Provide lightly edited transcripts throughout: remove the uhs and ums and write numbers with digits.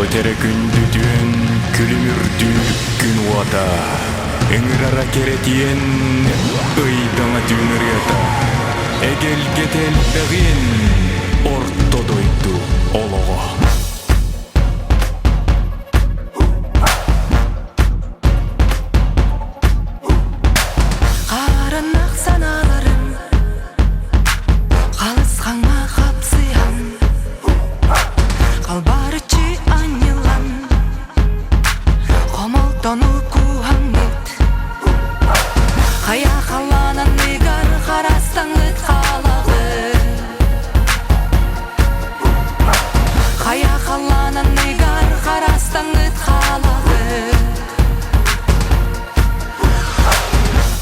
Көтере күнді дүн, күлімірдүр күн уата. Үңірара керетиен, ыйдаңа дүнір ята. Эгел кетел бәғин, ортодойду олығы. Қарынақ саналарым, қалысқаңа қапсыям. Қалбарычы анылам, қомыл тону куаңет. Қая қаланан негар қарастаңыт қалағы. Қая қаланан негар қарастаңыт қалағы.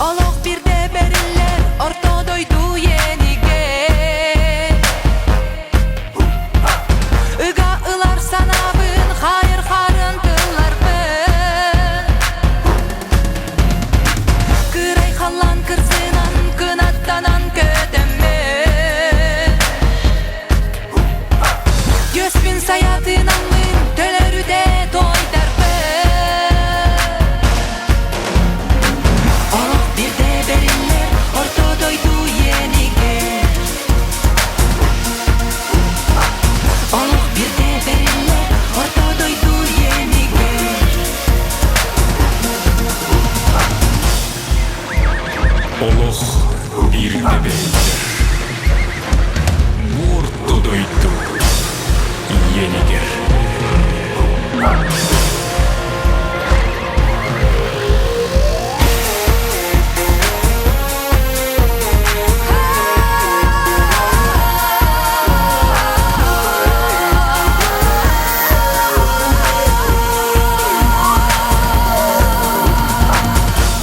Олық бірде берілер, ортодойду ениге. Үга ылар санабын, хайыр қарын тыларбын. Кырай қалан кырсынан, кынаттанан көтемме. Göspün sayatынан мын, төлөрүде тойдарбын. Олық бірде берілер, ортодойду ениге. Олық бірде берілер, ортодойду ениге. Олық бірде берілер, ортодойду енигер.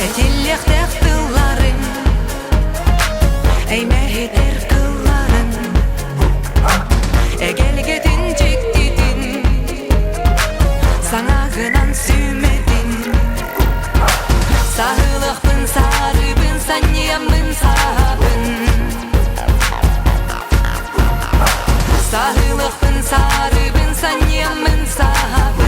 Этиллектех тылларын, эймехетер кылларын. Эгелгетин жектитин, саңагынан сүймедин. Сағылықпын сарыбын, саниямын сабын. Сағылықпын сарыбын, саниямын сабын.